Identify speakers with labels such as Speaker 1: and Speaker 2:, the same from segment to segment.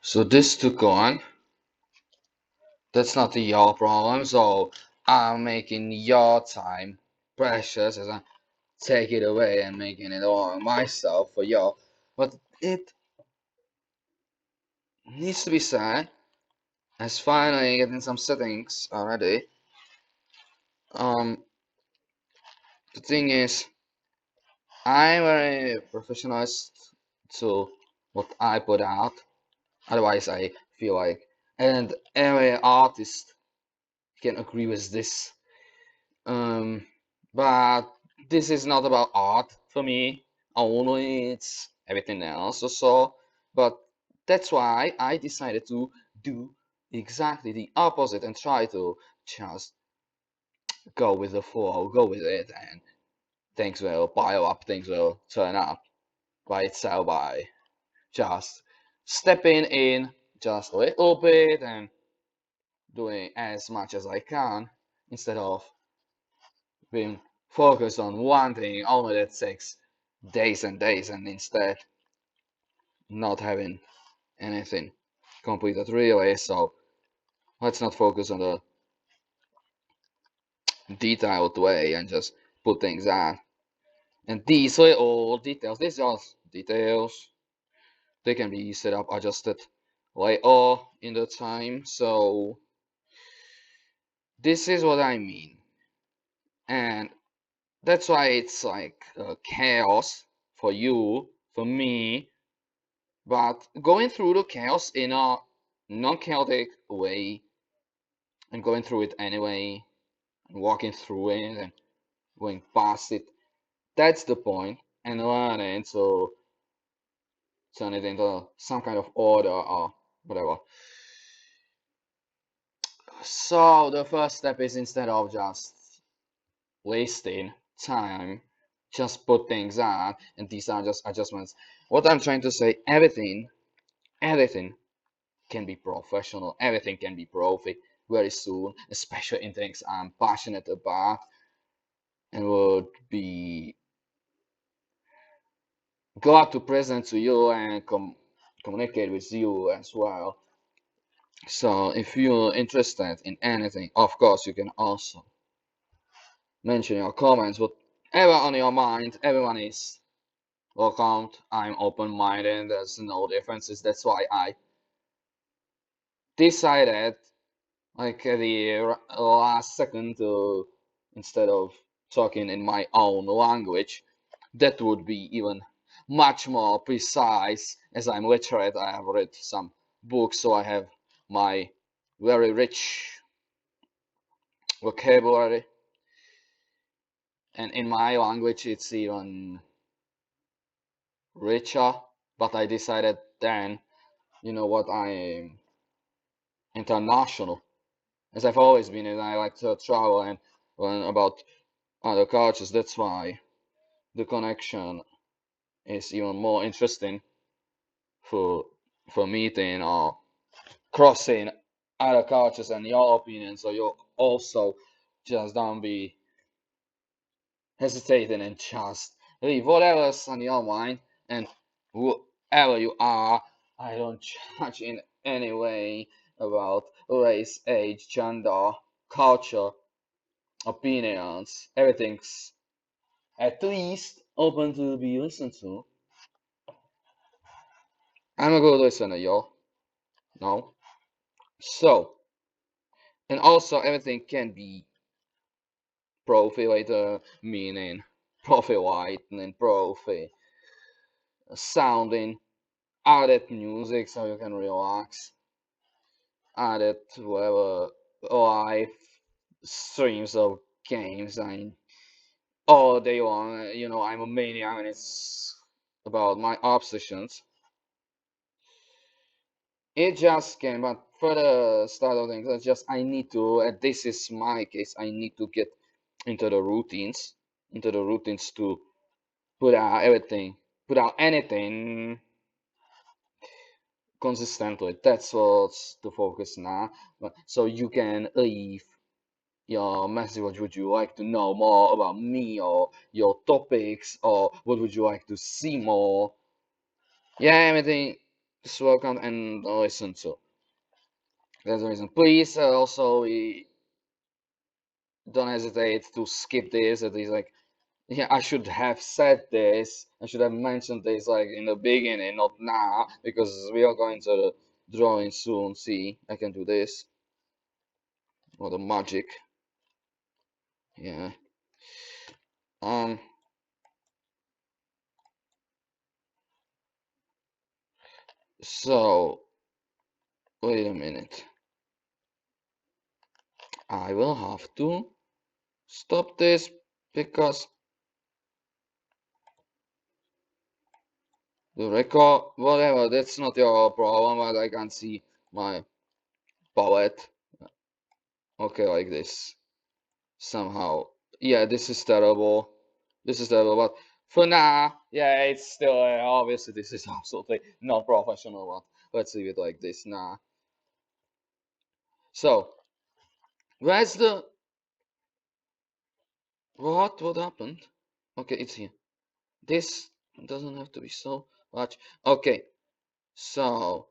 Speaker 1: So this took on. That's not your problem. So I'm making your time precious as I take it away and making it all myself for you. But it needs to be said, as finally getting some settings already. The thing is, I'm very professionalist to what I put out. Otherwise, I feel like, and every artist can agree with this. Um, but this is not about art for me only. It's everything else also. But that's why I decided to do exactly the opposite and try to just go with the flow, go with it, and things will pile up, things will turn up by itself by just stepping in just a little bit and doing as much as I can instead of being focused on one thing only that takes days and days and instead not having anything completed really. So let's not focus on the detailed way and just put things out. And these little details, these are details. They can be set up, adjusted later in the time. So this is what I mean. And that's why it's like chaos for you, for me, but going through the chaos in a non-chaotic way and going through it anyway, and walking through it and going past it, that's the point, and learning to turn it into some kind of order or whatever. So the first step is instead of just wasting time, just put things out, and these are just adjustments. What I'm trying to say, everything can be professional, everything can be profi very soon, especially in things I'm passionate about and would be glad to present to you and communicate with you as well. So if you're interested in anything, of course you can also mention your comments, whatever on your mind. Everyone is welcome. I'm open-minded. There's no differences. That's why I decided, like at the last second, to instead of talking in my own language, that would be even much more precise. As I'm literate, I have read some books, so I have my very rich vocabulary, and in my language it's even richer. But I decided then, you know what, I'm international, as I've always been, and I like to travel and learn about other cultures. That's why the connection is even more interesting for meeting or crossing other cultures and your opinion. So you also just don't be hesitating and just leave whatever's on your mind, and whoever you are, I don't judge in any way about race, age, gender, culture, opinions. Everything's at least open to be listened to. I'm a good listener, yo. No? So, and also everything can be profi later, meaning profi white and profi sounding, added music so you can relax, added whatever live streams of games and all day long. You know, I'm a maniac and it's about my obsessions. It just came, but for the start of things, it's just I need to, this is my case, I need to get into the routines, to put out everything, put out anything consistently. That's what's the focus now. But so you can leave your message. What would you like to know more about me, or your topics, or what would you like to see more? Yeah, everything Just welcome and listen to. That's the reason. Please also don't hesitate to skip this. It is like, yeah, I should have said this. I should have mentioned this like in the beginning, not now, because we are going to the drawing soon. See, I can do this. What a magic. Yeah. Um. So wait a minute. I will have to stop this because the record, whatever, that's not your problem, but I can see my palette. Okay, like this. Somehow. Yeah, this is terrible. This is terrible, but for now, yeah, it's still, obviously, this is absolutely not professional, but let's leave it like this now. So, where's the, what happened? Okay, it's here. This doesn't have to be so much. Okay, so,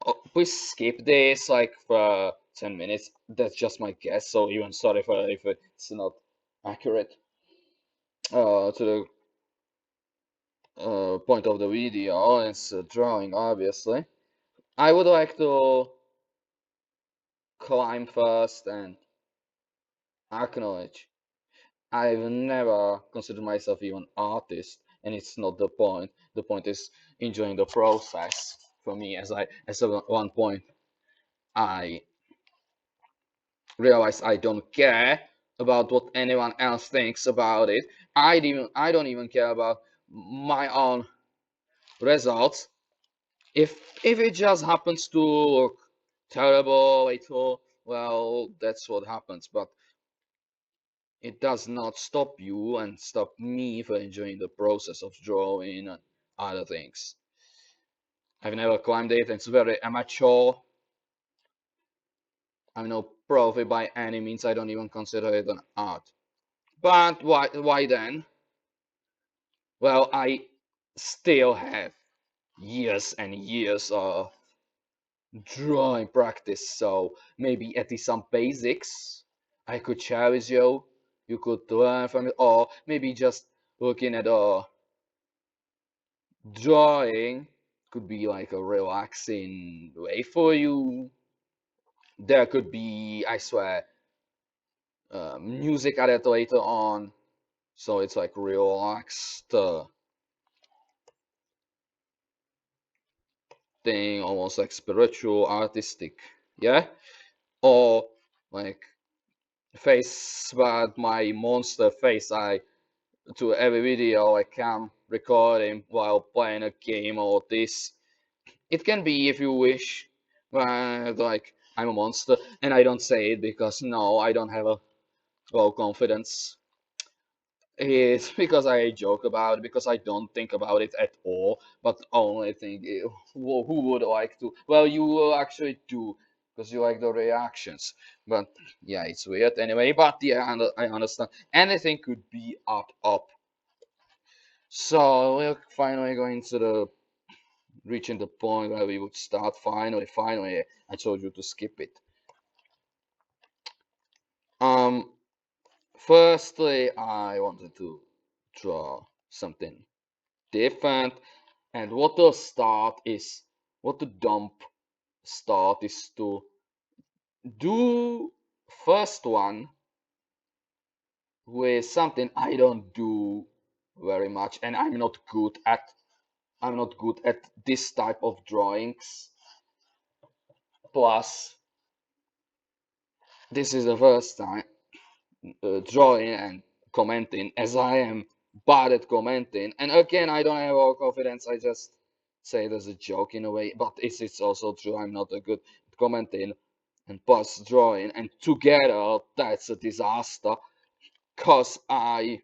Speaker 1: oh, please skip this like for 10 minutes. That's just my guess, so even sorry for if it's not accurate to the point of the video. It's drawing, obviously. I would like to climb first and acknowledge I've never considered myself even artist, and it's not the point. The point is enjoying the process for me. As at one point I realized I don't care about what anyone else thinks about it. I don't even care about my own results. If it just happens to look terrible, well, that's what happens. But it does not stop you and stop me from enjoying the process of drawing and other things. I've never climbed it. It's very amateur. I'm no profi by any means. I don't even consider it an art. But why then? Well, I still have years and years of drawing practice, so maybe at least some basics I could share with you. You could learn from it, or maybe just looking at a drawing could be like a relaxing way for you. There could be, I swear, music added later on, so it's like relaxed thing, almost like spiritual, artistic, yeah? Or like face, but my monster face, I to every video I can recording while playing a game or this. It can be if you wish, but like I'm a monster, and I don't say it because no, I don't have a low confidence. It's because I joke about it, because I don't think about it at all, but only think, who would like to? Well, you will actually do, because you like the reactions. But yeah, it's weird anyway. But yeah, I understand. Anything could be up. So we're finally going to the reaching the point where we would start. Finally, I told you to skip it. Um, Firstly, I wanted to draw something different. And what to dump start is to do first one with something I don't do very much, and I'm not good at this type of drawings. Plus, this is the first time drawing and commenting, as I am bad at commenting. And again, I don't have all confidence. I just say it as a joke in a way, but it's also true. I'm not a good at commenting and plus drawing, and together that's a disaster. Cause I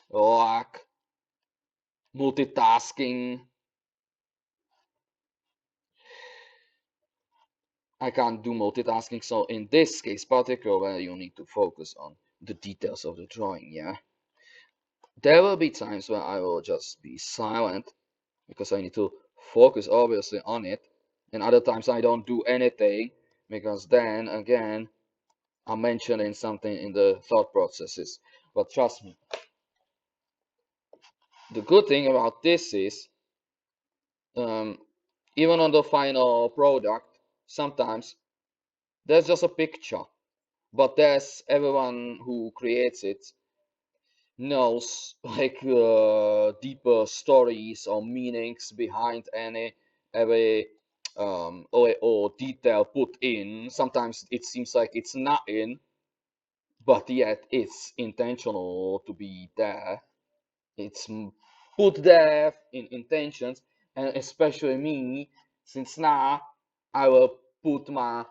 Speaker 1: lack multitasking. I can't do multitasking. So in this case, particularly, you need to focus on the details of the drawing. Yeah, there will be times where I will just be silent because I need to focus obviously on it, and other times I don't do anything because then again I'm mentioning something in the thought processes. But trust me, the good thing about this is um, even on the final product, sometimes there's just a picture, but there's everyone who creates it knows like deeper stories or meanings behind any every or detail put in. Sometimes it seems like it's not in, but yet it's intentional to be there. It's put there in intentions, and especially me, since now I will put my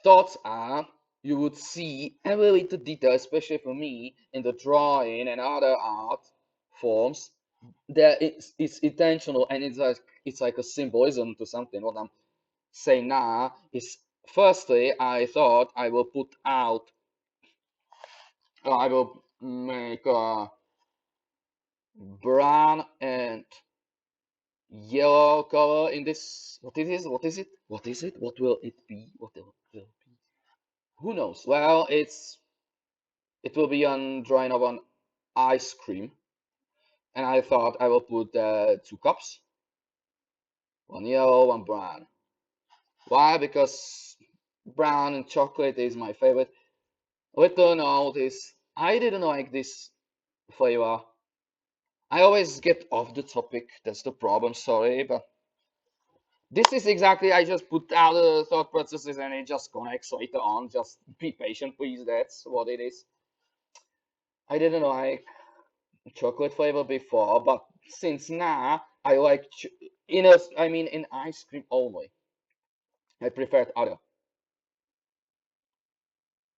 Speaker 1: thoughts are, you would see every little detail, especially for me, in the drawing and other art forms. There it's intentional, and it's like a symbolism to something. What I'm saying now is, firstly, I thought I will put out, I will make a brown and yellow color in this. What it is? What is it? What is it? What will it be? What will it be? Who knows? Well, it will be on drawing of an ice cream, and I thought I will put two cups, one yellow, one brown. Why? Because brown and chocolate is my favorite. Little notice, I didn't like this flavor. I always get off the topic. That's the problem. Sorry, but this is exactly. I just put out the thought processes, and it just connects later on. Just be patient, please. That's what it is. I didn't like chocolate flavor before, but since now I like I mean in ice cream only. I prefer other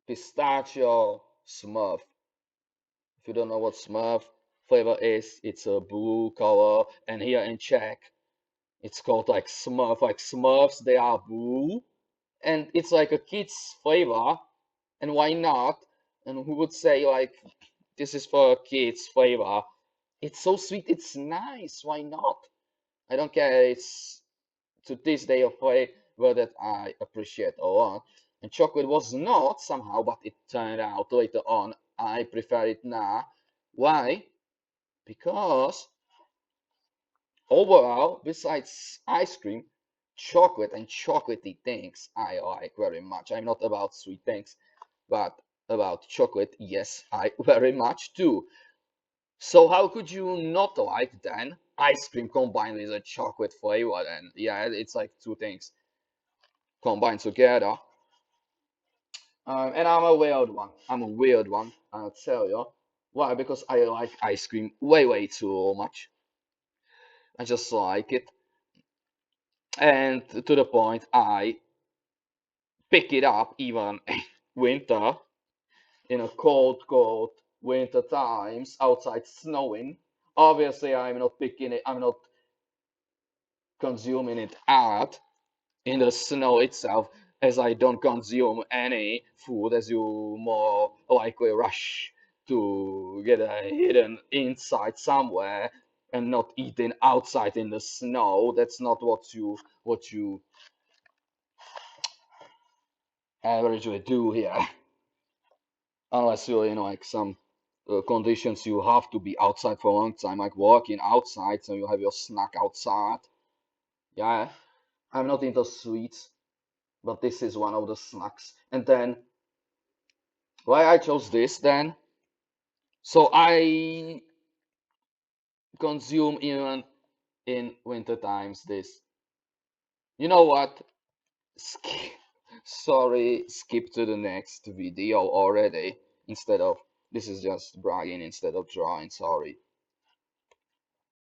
Speaker 1: pistachio Smurf. If you don't know what Smurf flavor is, it's a blue color, and here in Czech, it's called like Smurf. Like Smurfs, they are blue, and it's like a kid's flavor. And why not? And who would say like this is for a kid's flavor? It's so sweet, it's nice. Why not? I don't care. It's to this day a flavor that I appreciate a lot. And chocolate was not somehow, but it turned out later on I prefer it now. Why? Because overall, besides ice cream, chocolate and chocolatey things I like very much. I'm not about sweet things, but about chocolate, yes, I very much do. So how could you not like then ice cream combined with a chocolate flavor? And yeah, it's like two things combined together. And I'm a weird one. I'm a weird one. I'll tell you why. Because I like ice cream way, way too much. I just like it, and to the point I pick it up even in winter, in a cold, cold winter times outside snowing. Obviously, I'm not picking it. I'm not consuming it out in the snow itself, as I don't consume any food, as you more likely rush to get a hidden inside somewhere and not eating outside in the snow. That's not what you averagely do here, unless you're in like some conditions you have to be outside for a long time, like walking outside, so you have your snack outside. Yeah, I'm not into sweets, but this is one of the snacks. And then why I chose this then? So I consume even in winter times this. You know what? Sk- Sorry, skip to the next video already. Instead of this is just bragging instead of drawing. Sorry.